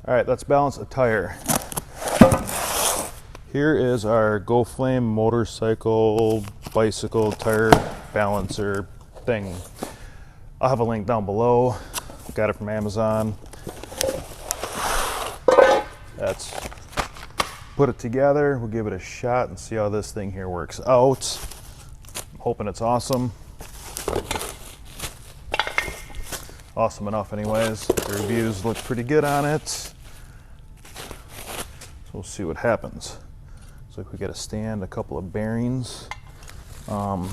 All right, let's balance a tire. Here is our GOFLAME motorcycle, bicycle tire balancer thing. I'll have a link down below. Got it from Amazon. Let's put it together. We'll give it a shot and see how this thing here works out. I'm hoping it's awesome. Awesome enough anyways. The reviews look pretty good on it. So we'll see what happens. Looks like we got a stand, a couple of bearings. I'm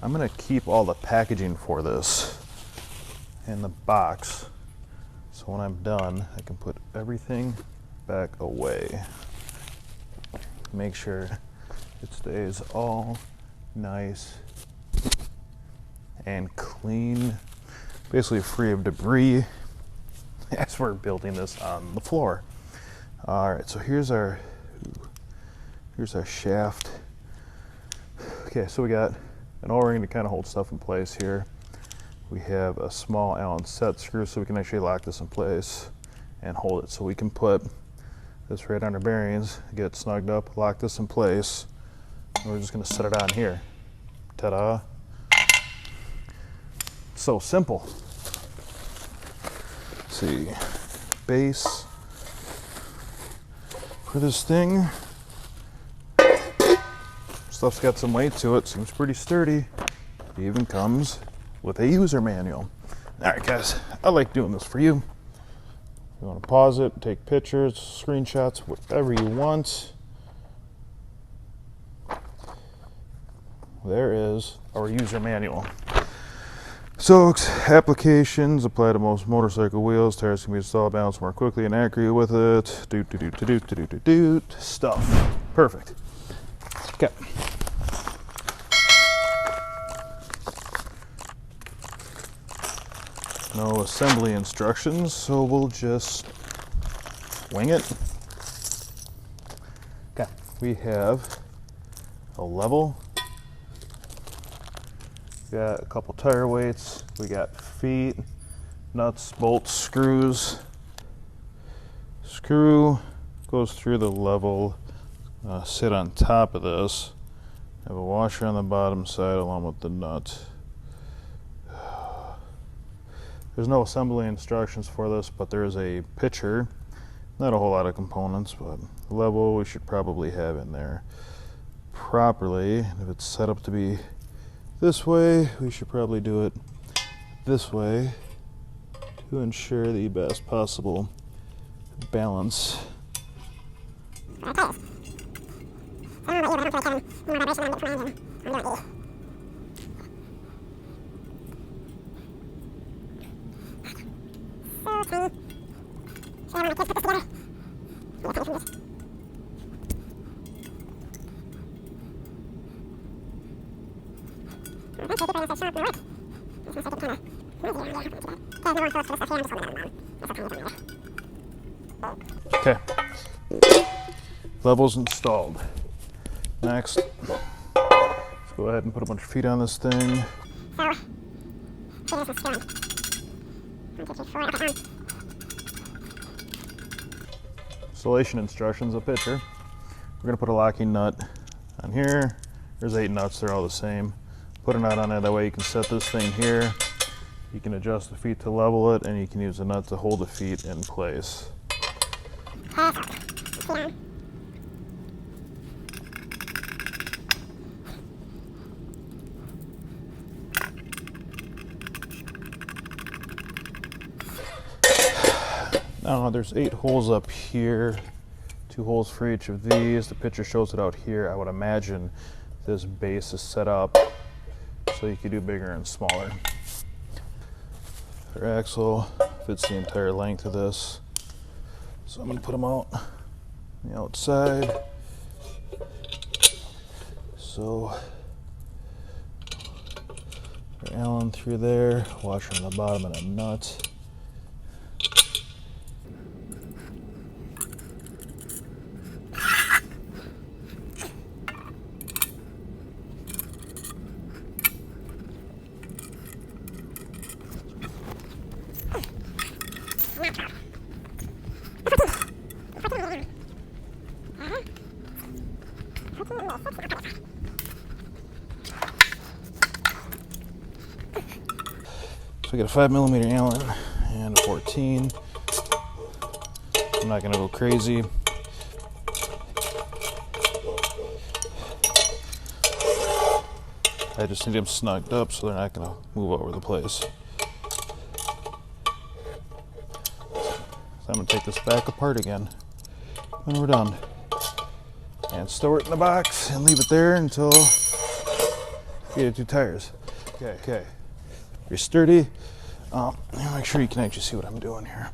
gonna keep all the packaging for this in the box. So when I'm done, I can put everything back away. Make sure it stays all nice and clean, basically free of debris as we're building this on the floor. All right, so here's our shaft. Okay, so we got an O-ring to kind of hold stuff in place here. We have a small Allen set screw so we can actually lock this in place and hold it. So we can put this right on our bearings, get it snugged up, lock this in place, and we're just gonna set it on here. Ta-da. So simple. Let's see, base for this thing. Stuff's got some weight to it, seems pretty sturdy. It even comes with a user manual. All right, guys, I like doing this for you. You want to pause it, take pictures, screenshots, whatever you want. There is our user manual. So, applications apply to most motorcycle wheels. Tires can be installed, balanced more quickly and accurately with it. Stuff. Perfect. Okay. No assembly instructions, so we'll just wing it. Okay, we have a level. We got a couple tire weights. We got feet, nuts, bolts, screws. Screw goes through the level, sit on top of this. Have a washer on the bottom side along with the nut. There's no assembly instructions for this, but there is a picture. Not a whole lot of components, but the level we should probably have in there properly. If it's set up to be this way, we should probably do it this way to ensure the best possible balance. Okay, levels installed. Next, let's go ahead and put a bunch of feet on this thing. Installation instructions, a picture. We're going to put a locking nut on here. There's 8 nuts, they're all the same. Put a nut on there, that way you can set this thing here. You can adjust the feet to level it, and you can use a nut to hold the feet in place. Now there's 8 holes up here, 2 holes for each of these. The picture shows it out here. I would imagine this base is set up so you could do bigger and smaller. Our axle fits the entire length of this. So I'm going to put them out on the outside. So our Allen through there, washer on the bottom, and a nut. So we got a 5mm Allen and a 14. I'm not gonna go crazy. I just need them snugged up so they're not gonna move over the place. So I'm gonna take this back apart again when we're done. And store it in the box and leave it there until we get 2 tires. Okay. You're sturdy. Make sure you can actually see what I'm doing here.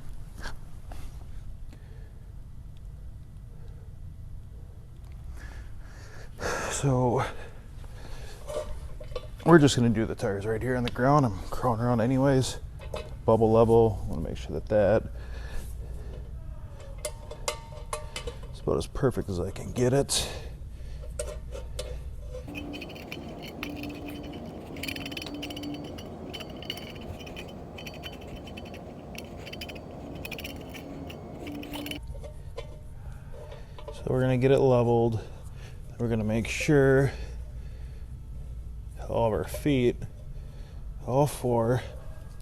So we're just gonna do the tires right here on the ground. I'm crawling around anyways. Bubble level. I want to make sure that is about as perfect as I can get it. So we're gonna get it leveled. We're gonna make sure all of our feet, all 4,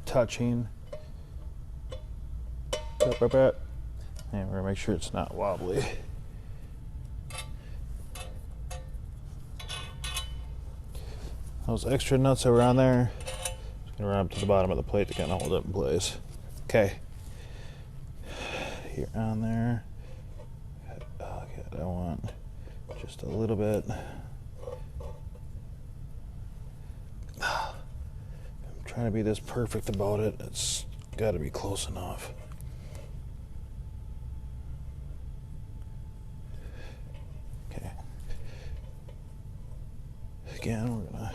touching. And we're gonna make sure it's not wobbly. Those extra nuts that were on there, just gonna run up to the bottom of the plate to kind of hold it in place. Okay. Here on there. Okay, I want just a little bit. I'm trying to be this perfect about it. It's got to be close enough. Okay. Again, we're gonna